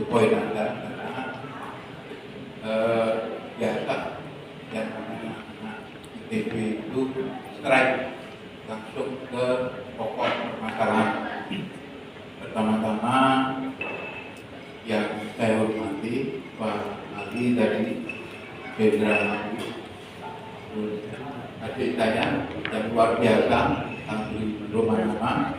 poin Anda karena biasa yang namanya ITB itu strike langsung ke pokok permasalahan. Pertama-tama yang saya hormati Pak Ali dari Jenderal adik saya yang luar biasa Ahli Romana,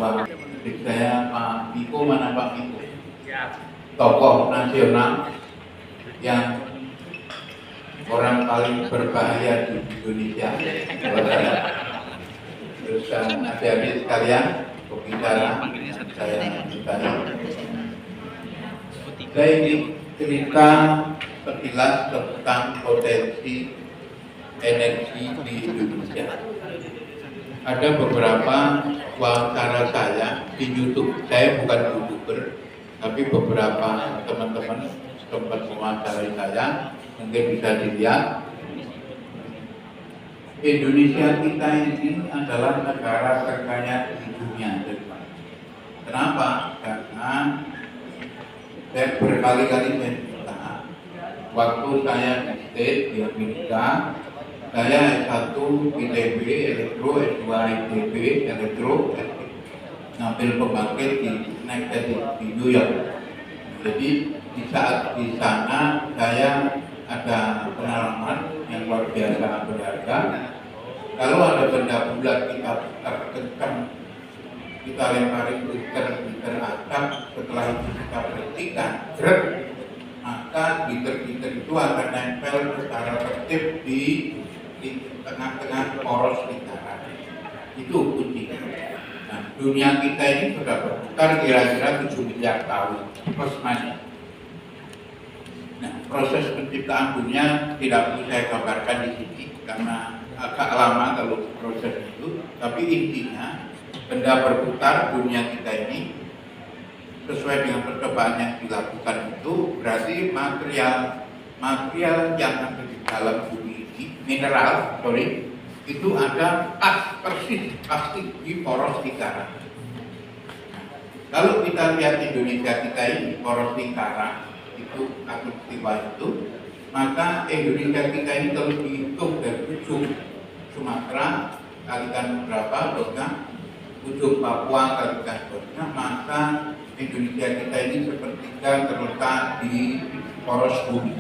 adik saya Pak Miko, mana Pak Miko, tokoh nasional yang orang paling berbahaya di Indonesia. Terus adik-adik sekalian, pembicara saya ingin cerita sekilas tentang potensi energi di Indonesia. Ada beberapa wawancara saya di YouTube. Saya bukan YouTuber, tapi beberapa teman-teman sempat mewawancarai saya, mungkin bisa dilihat. Indonesia kita ini adalah negara terkaya di dunia. Kenapa? Karena saya berkali-kali cerita, waktu saya di state di Amerika, saya S1 ITB Elektro, S2 ITB Elektro, ngambil pembangkit di United di New York. Jadi di saat di sana saya ada pengalaman yang luar biasa berharga. Kalau ada benda bulat kita terkencang, kita lemparin gitar atap, setelah itu kita berhentikan, maka gitar itu akan nempel secara tertib di tengah-tengah poros lingkaran. Itu kunci. Nah, dunia kita ini sudah berputar kira-kira 7 miliar tahun plus minus. Nah, proses penciptaan dunia tidak perlu saya gambarkan di sini karena agak lama kalau proses itu. Tapi intinya benda berputar dunia kita ini sesuai dengan percobaan yang dilakukan itu berarti material yang ada di dalam bumi ini, mineral, itu ada persis pasti di poros lingkaran. Kalau kita lihat Indonesia kita ini poros lingkaran itu katulistiwa itu, maka Indonesia kita ini kalau dihitung dari ujung Sumatera kalikan berapa dosnya, ujung Papua kalikan dosnya, maka Indonesia kita ini sepertiga terletak di poros bumi.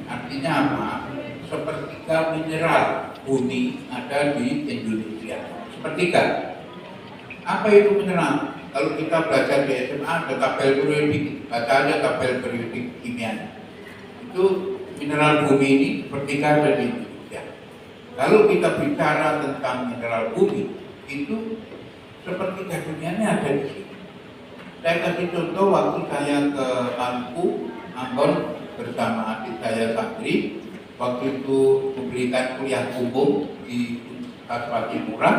Artinya apa? Sepertiga mineral bumi ada di Indonesia. Sepertiga. Apa itu mineral? Kalau kita belajar di SMA ada tabel periodik, baca aja tabel periodik kimia. Itu mineral bumi ini sepertiga ada di Indonesia. Kalau kita bicara tentang mineral bumi, itu sepertiga dunianya ada di sini. Saya kasih contoh waktu saya ke Maluku, Ambon bersama adik saya Santri. Waktu itu memberikan kuliah umum di Universitas Murah.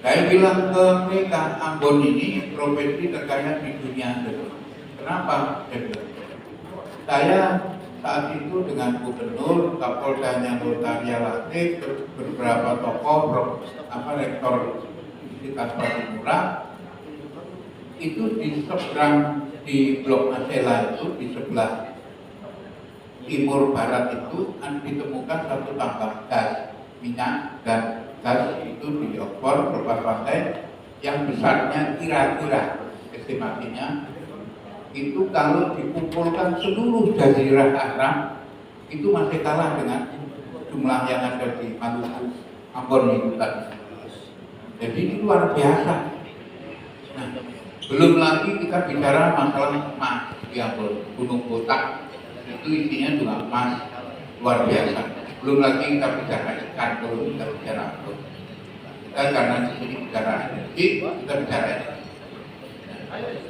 Saya bilang ke mereka, Ambon ini provinsi terkaya di dunia. Kenapa? Saya saat itu dengan gubernur, Kapoldanya Notaria Latif, beberapa tokoh, rektor Universitas Murah, itu di seberang di Blok Masela itu di sebelah timur barat itu ditemukan satu tambang gas minyak dan gas itu diekspor lepas pantai yang besarnya kira-kira estimasinya itu kalau dikumpulkan seluruh jazirah Arab itu masih kalah dengan jumlah yang ada di Maluku Ambon itu tadi. Jadi ini luar biasa. Nah, belum lagi kita bicara masalah emas di Ambon, Gunung Botak itu isinya juga emas luar biasa. Belum lagi kita bicara ikan, kalau kita bicara apa? Kita karena di sini bicara energi, kita bicara energi.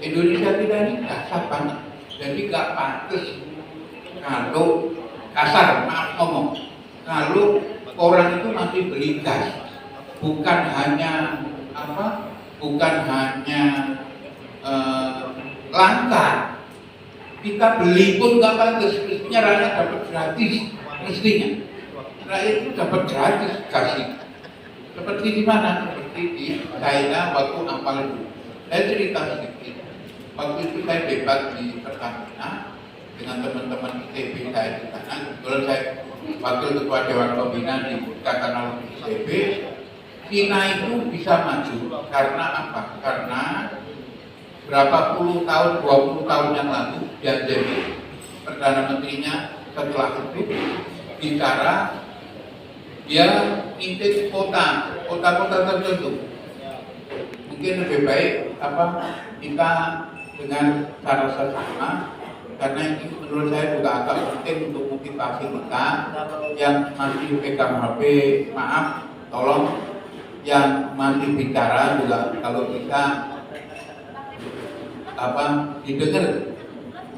Indonesia kita ini kasar banget, jadi gak pantas kalau kasar, maaf ngomong, kalau orang itu masih beli gas, bukan hanya langka. Kita beli pun nggak pantas, mestinya rakyat dapat gratis, mestinya rakyat itu dapat gratis kasih. Seperti di mana? Seperti di China waktu ampal itu. Saya cerita sedikit. Waktu itu saya debat di Pertamina dengan teman-teman ITB saya di sana. Kebetulan saya wakil ketua Dewan Pembina di Ikatan ITB. Cina itu bisa maju karena apa? Karena berapa puluh tahun, 20 tahun yang lalu dia jadi Perdana Menterinya. Setelah itu bicara dia intip kota-kota tertentu. Mungkin lebih baik kita dengan cara sesama, karena ini menurut saya juga agak penting untuk motivasi kita yang masih pegang HP, maaf, tolong yang masih bicara juga kalau bisa didengar.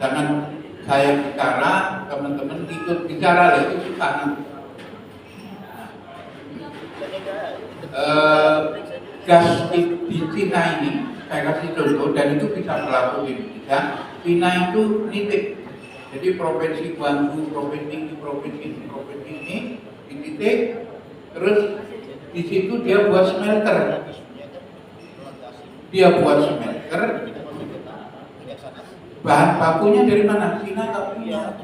Jangan saya bicara, teman-teman ikut bicara, itu susah. Gas di Cina ini, saya kasih contoh, dan itu bisa berlaku di Indonesia. Cina itu nitip, jadi provinsi Guangzhou, provinsi ini dititik, terus di situ dia buat smelter. Bahan bakunya dari mana? Cina tak punya.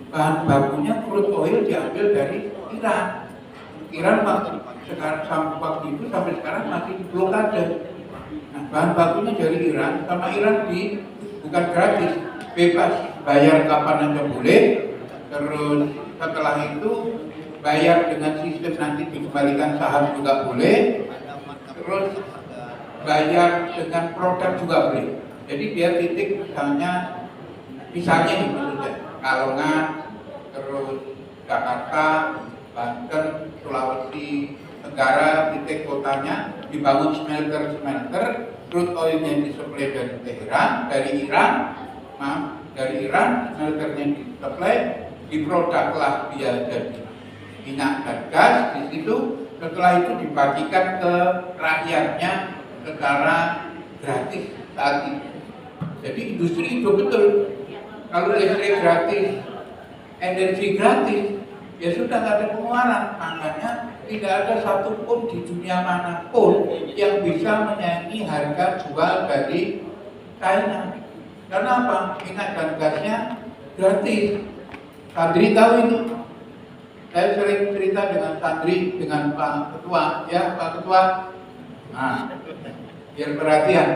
Bahan bakunya crude oil diambil dari Iran. Iran waktu itu sampai sekarang masih di blokade. Nah, bahan bakunya dari Iran, sama Iran bukan gratis, bebas, bayar kapan aja boleh. Terus setelah itu bayar dengan sistem nanti dikembalikan saham juga boleh. Terus bayar dengan produk juga boleh. Jadi dia titik misalnya nih Kalongan, terus Jakarta, Banten, Sulawesi Tenggara, titik kotanya dibangun smelter, crude oilnya disuplai dari Teheran, dari Iran, smelternya disuplai, diproduklah dia jadi minyak dan gas di situ. Setelah itu dibagikan ke rakyatnya secara gratis saat itu. Jadi industri itu betul. Kalau listrik gratis, energi gratis, ya sudah nggak ada pengeluaran. Makanya tidak ada satupun di dunia manapun yang bisa menyaingi harga jual dari China. Karena apa? Minyak dan gasnya gratis. Sandri tahu itu. Saya sering cerita dengan Sandri, dengan Pak Ketua. Ya Pak Ketua, nah, biar perhatian.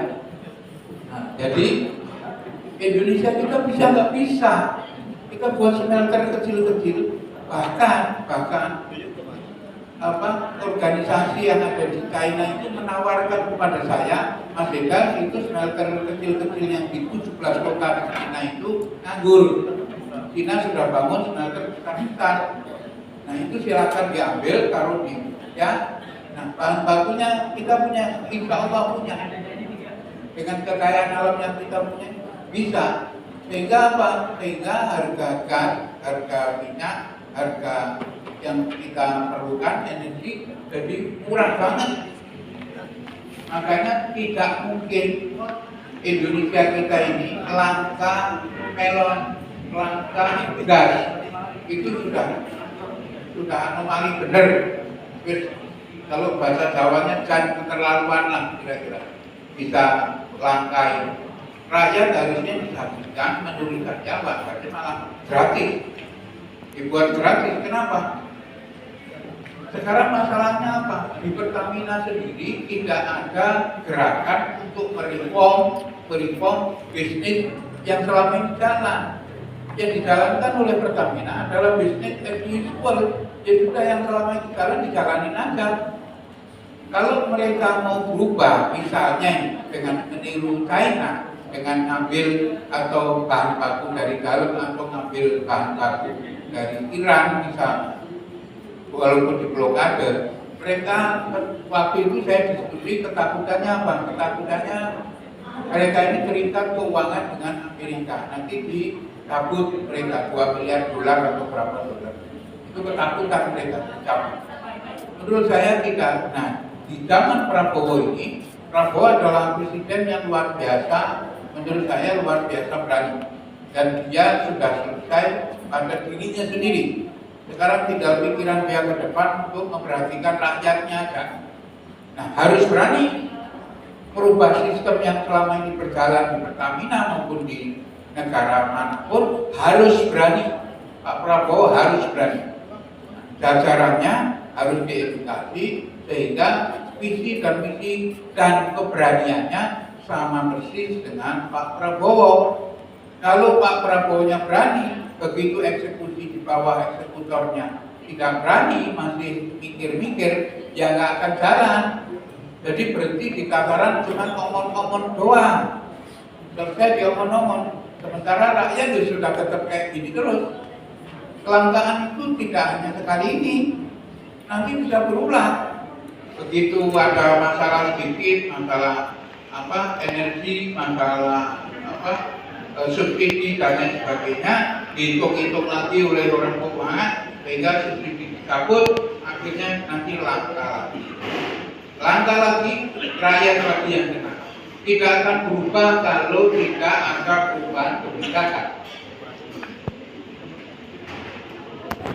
Nah, jadi Indonesia kita bisa nggak bisa? Kita buat smelter kecil-kecil, bahkan organisasi yang ada di China itu menawarkan kepada saya, Mas Eka, itu smelter kecil-kecil yang di 17 kota di China itu nganggur. China sudah bangun smelter besar. Nah itu silakan diambil, taruh di ya. Nah bahan bakunya kita punya, insya Allah punya. Dengan kekayaan alam yang kita punya bisa. Sehingga apa? Sehingga harga gas, harga minyak, harga yang kita perlukan energi jadi murah banget. Makanya tidak mungkin Indonesia kita ini langka melon, langka gas. Itu sudah anomali benar. Kalau bahasa Jawanya jangan keterlaluan lah kira-kira. Bisa langkai. Rakyat harusnya dihabiskan menurut Jawa, tapi malah gratis. Dibuat gratis, kenapa? Sekarang masalahnya apa? Di Pertamina sendiri tidak ada gerakan untuk mereform bisnis yang selama ini jalan. Yang dijalankan oleh Pertamina adalah bisnis as usual. Ya sudah, yang selama ini jalan dijalanin aja. Kalau mereka mau berubah, misalnya dengan meniru China, dengan ngambil atau bahan baku dari galon atau ngambil bahan baku dari Iran misalnya, walaupun di blokade, mereka waktu itu saya diskusi ketakutannya apa? Ketakutannya mereka ini terikat keuangan dengan Amerika, nanti dicabut mereka 2 miliar dolar atau berapa dolar. Itu ketakutan mereka dicabut. Menurut saya tidak. Nah, di zaman Prabowo ini, Prabowo adalah presiden yang luar biasa, menurut saya luar biasa berani. Dan dia sudah selesai pada dirinya sendiri. Sekarang tinggal pikiran dia ke depan untuk memperhatikan rakyatnya kan. Nah, harus berani. merubah sistem yang selama ini berjalan di Pertamina maupun di negara manapun harus berani. Pak Prabowo harus berani. Jajarannya harus diedukasi sehingga visi dan misi dan keberaniannya sama persis dengan Pak Prabowo. Kalau Pak Prabowo-nya berani, begitu eksekusi di bawah eksekutornya tidak berani, masih mikir-mikir, ya nggak akan jalan. Jadi berhenti di tataran cuma ngomong-ngomong doang. Selesai dia ngomong-ngomong. Sementara rakyat sudah tetap kayak gini terus. Kelangkaan itu tidak hanya sekali ini, nanti bisa berulang. Begitu ada masalah sedikit, masalah energi, masalah subsidi dan lain sebagainya, dihitung-hitung lagi oleh orang keuangan sehingga subsidi dicabut, akhirnya nanti langka lagi, rakyat lagi yang kena. Tidak akan berubah kalau tidak ada perubahan kebijakan.